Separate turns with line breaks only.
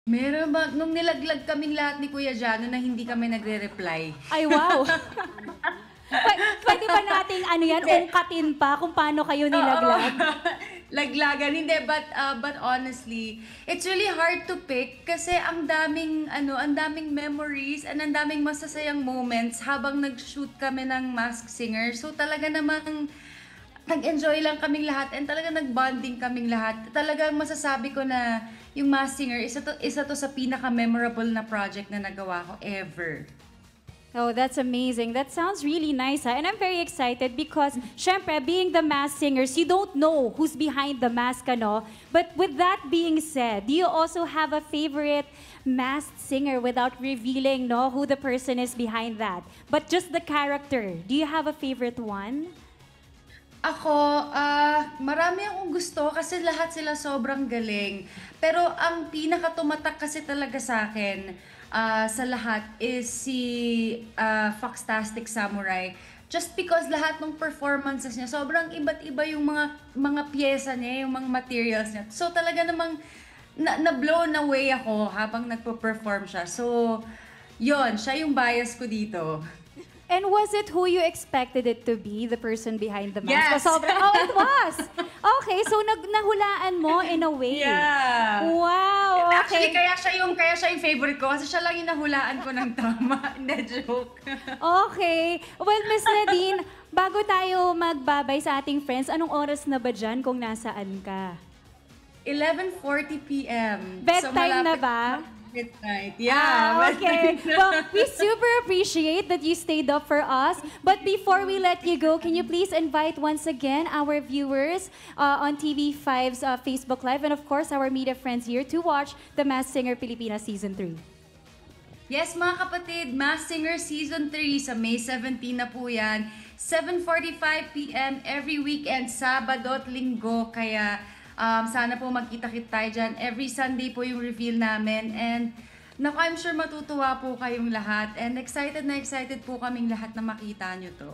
Meron ba nung nilaglag kaming lahat ni Kuya Jano na hindi kami nagre-reply.
Ay, wow! Pwede ba nating ano yan, ungkatin pa kung paano kayo nilaglag?
Laglagan, hindi, but honestly, it's really hard to pick kasi ang daming, ang daming memories and ang daming masasayang moments habang nag-shoot kami ng Masked Singer. So talaga namang nag-enjoy lang kaming lahat and talaga nag-bonding kaming lahat. Talagang masasabi ko na yung Masked Singer, isa to sa pinaka-memorable na project na nagawa ko ever.
Oh, that's amazing. That sounds really nice, ha? And I'm very excited because, syempre, being the Masked Singers, you don't know who's behind the mask, ano? But with that being said, do you also have a favorite Masked Singer without revealing, no, who the person is behind that? But just the character. Do you have a favorite one?
Ako, marami akong gusto kasi lahat sila sobrang galing. Pero ang pinaka-tumatak kasi talaga sa akin sa lahat is si Foxtastic Samurai. Just because lahat ng performances niya, sobrang iba't iba yung mga pyesa niya, yung mga materials niya. So talaga namang na-blown away ako habang nagpo-perform siya. So, yon siya yung bias ko dito.
And was it who you expected it to be, the person behind the mask?
Yes!
Oh, it was! Okay, so nahulaan mo in a way.
Yeah.
Wow,
Actually,
okay.
kaya siya yung favorite ko kasi siya lang yung nahulaan ko ng tama. Hindi, joke.
Okay. Well, Miss Nadine, bago tayo magbabay sa ating friends, anong oras na ba dyan kung nasaan ka?
11:40 p.m.
Bedtime na ba?
Midnight. Yeah.
Okay. Well, we super appreciate that you stayed up for us. But before we let you go, can you please invite once again our viewers on TV5's Facebook Live and of course our media friends here to watch The Masked Singer Pilipinas Season 3?
Yes, mga kapatid, Masked Singer Season 3 sa May 17 na po yan. 7:45 p.m. every weekend, Sabado at Linggo. Kaya sana po magkita-kit tayo dyan. Every Sunday po yung reveal namin. And naku, I'm sure matutuwa po kayong lahat. And excited na excited po kaming lahat na makita nyo to.